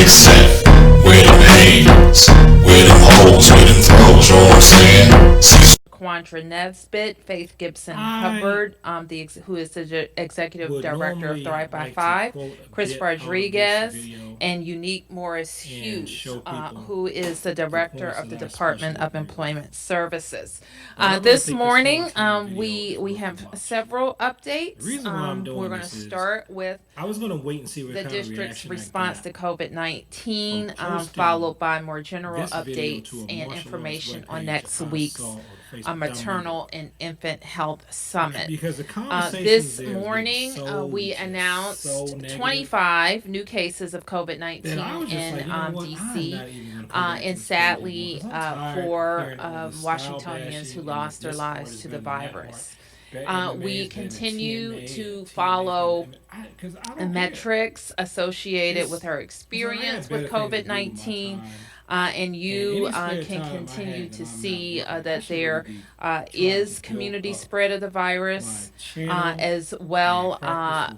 except where them hands, where them holes, where them throws, you know what I'm saying? Cecil. Quandra Nesbitt, Faith Gibson Hubbard, who is the executive director of Thrive by Five, Chris Rodriguez, and Unique Morris Hughes, who is the director of the Department of Employment Services. This morning, we have several updates. We're going to start with the district's response to COVID-19, followed by more general updates and information on next week's Maternal and Infant Health Summit. This morning, we announced 25 new cases of COVID-19 in DC, and sadly, four Washingtonians who lost their lives to the virus. We continue to follow metrics associated with her experience with COVID-19. And you can continue to see that there is community spread of the virus, as well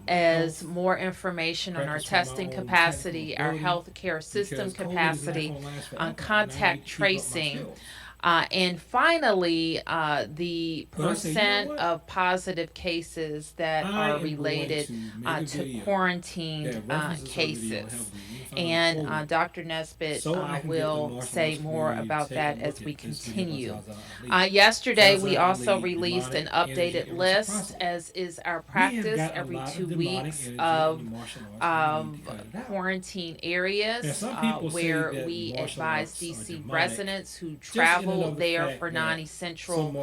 as more information on our testing capacity, our healthcare system capacity, on contact tracing. And finally, the percent of positive cases that are related to quarantined cases. And Dr. Nesbitt will say more about that as we continue. Yesterday, we also released an updated list, as is our practice every 2 weeks, of quarantine areas where we advise DC residents who travel there for non-essential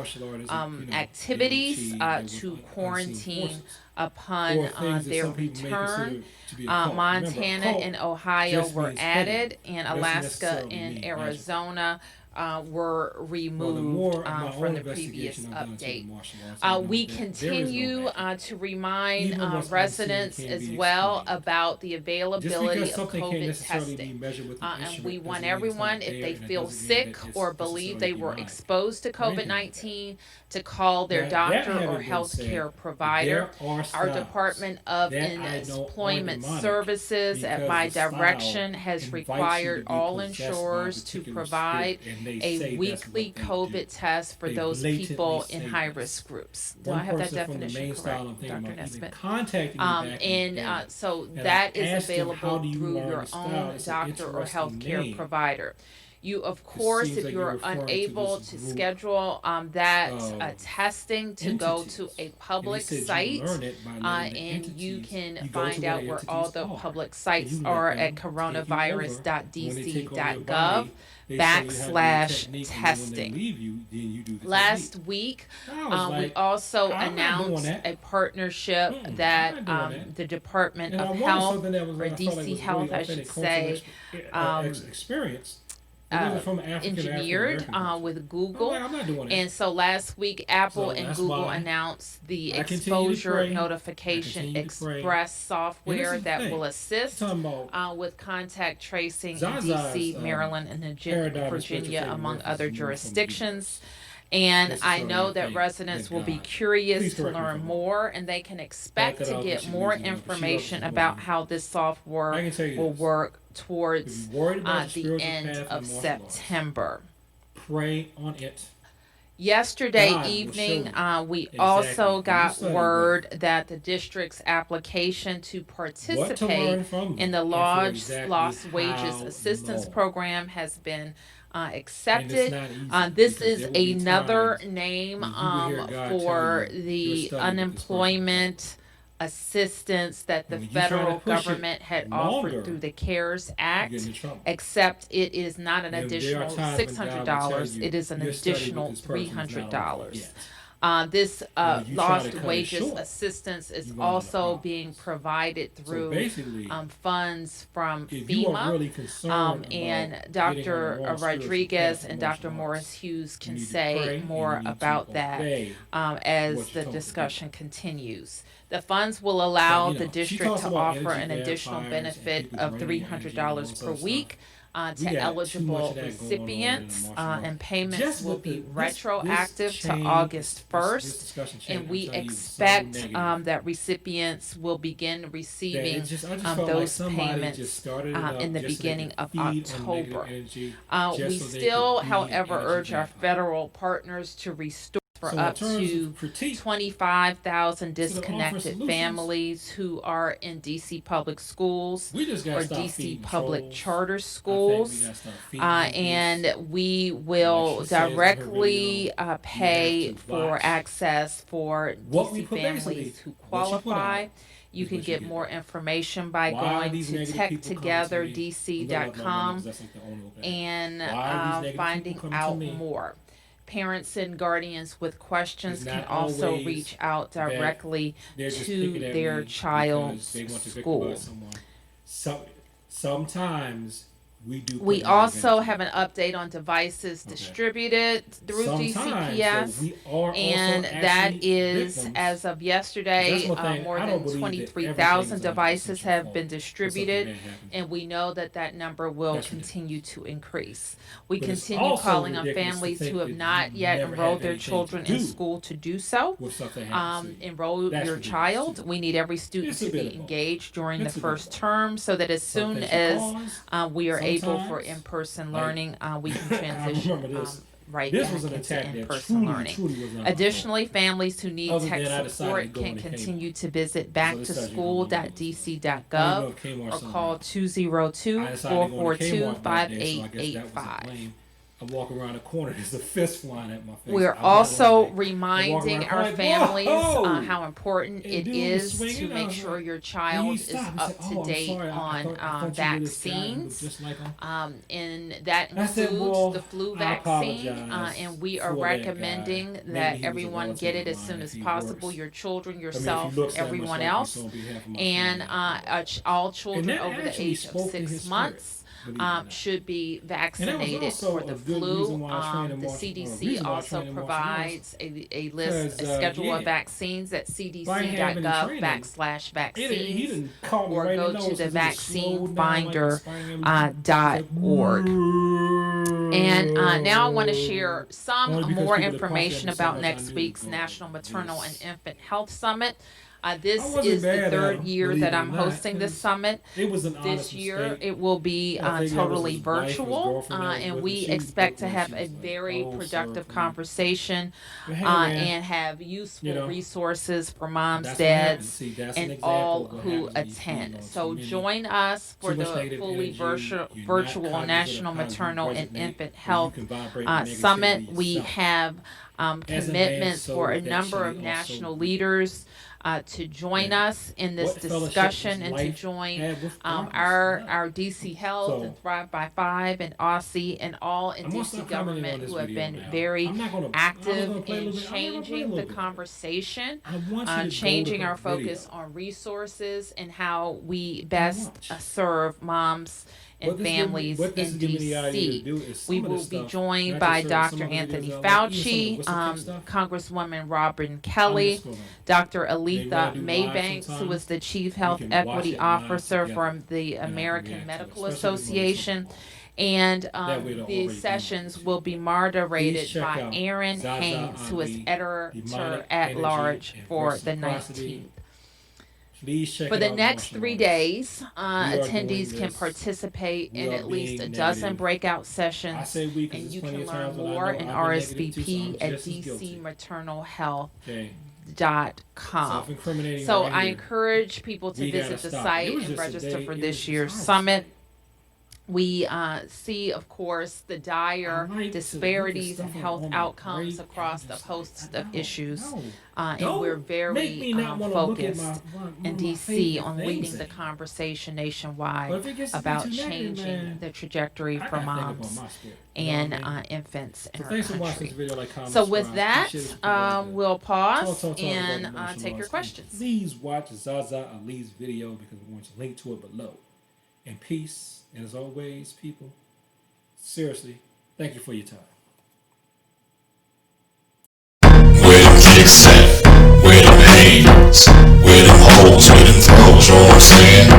activities to quarantine upon their return. Montana and Ohio were added, and Alaska and Arizona were removed from the previous update. We continue to remind residents as well about the availability of COVID testing. And we want everyone, if they feel sick or believe they were exposed to COVID-19, to call their doctor or healthcare provider. Our Department of Employment Services, at my direction, has required all insurers to provide a weekly COVID test for those people in high-risk groups. Do I have that definition correct, Dr. Nesbitt? So that is available through your own doctor or healthcare provider. You, of course, if you're unable to schedule that testing, to go to a public site, and you can find out where all the public sites are at coronavirus.dc.gov/testing. Last week, we also announced a partnership that the Department of Health, or DC Health, I should say, engineered with Google. And so last week, Apple and Google announced the Exposure Notification Express software that will assist with contact tracing in DC, Maryland, and Virginia, among other jurisdictions. And I know that residents will be curious to learn more, and they can expect to get more information about how this software will work towards the end of September. Pray on it. Yesterday evening, we also got word that the district's application to participate in the Lost Wages Assistance Program has been accepted. This is another name for the unemployment assistance that the federal government had offered through the CARES Act, except it is not an additional $600, it is an additional $300. This lost wages assistance is also being provided through funds from FEMA, and Dr. Rodriguez and Dr. Morris Hughes can say more about that as the discussion continues. The funds will allow the district to offer an additional benefit of $300 per week to eligible recipients, and payments will be retroactive to August 1st. And we expect that recipients will begin receiving those payments in the beginning of October. We still, however, urge our federal partners to restore for up to 25,000 disconnected families who are in DC public schools or DC public charter schools. And we will directly pay for access for DC families who qualify. You can get more information by going to techtogetherdc.com and finding out more. Parents and guardians with questions can also reach out directly to their child's school. Sometimes we also have an update on devices distributed through DCPS, and that is, as of yesterday, more than 23,000 devices have been distributed, and we know that that number will continue to increase. We continue calling on families who have not yet enrolled their children in school to do so. Enroll your child. We need every student to be engaged during the first term so that as soon as we are able for in-person learning, we can transition right into in-person learning. Additionally, families who need tech support can continue to visit backtoschool.dc.gov or call 202-442-5885. I walk around the corner, there's a fist flying at my face. We're also reminding our families how important it is to make sure your child is up to date on vaccines. And that includes the flu vaccine. And we are recommending that everyone get it as soon as possible. Your children, yourself, everyone else. And all children over the age of 6 months should be vaccinated for the flu. The CDC also provides a schedule of vaccines at cdc.gov/vaccines, or go to the vaccinefinder.org. And now I want to share some more information about next week's National Maternal and Infant Health Summit. This is the third year that I'm hosting this summit. This year it will be totally virtual, and we expect to have a very productive conversation and have useful resources for moms, dads, and all who attend. So join us for the fully virtual National Maternal and Infant Health Summit. We have commitments for a number of national leaders to join us in this discussion and to join our DC Health and Thrive by 5 and Aussie and all in DC government who have been very active in changing the conversation, changing our focus on resources and how we best serve moms and families in DC. We will be joined by Dr. Anthony Fauci, Congresswoman Robin Kelly, Dr. Aletha Maybanks, who is the Chief Health Equity Officer from the American Medical Association. And the sessions will be moderated by Aaron Haynes, who is Editor-at-Large for the 19th. For the next 3 days, attendees can participate in at least a dozen breakout sessions, and you can learn more and RSVP at dcmaternalhealth.com. So I encourage people to visit the site and register for this year's summit. We see, of course, the dire disparities in health outcomes across a host of issues, and we're very focused in DC on leading the conversation nationwide about changing the trajectory for moms and infants in our country. So with that, we'll pause and take your questions. Please watch ZaZa Ali's video because we're going to link to it below. And peace. And as always, people, seriously, thank you for your time. Where them kicks at? Where them hands? Where them holes? Where them throws? You know what I'm saying?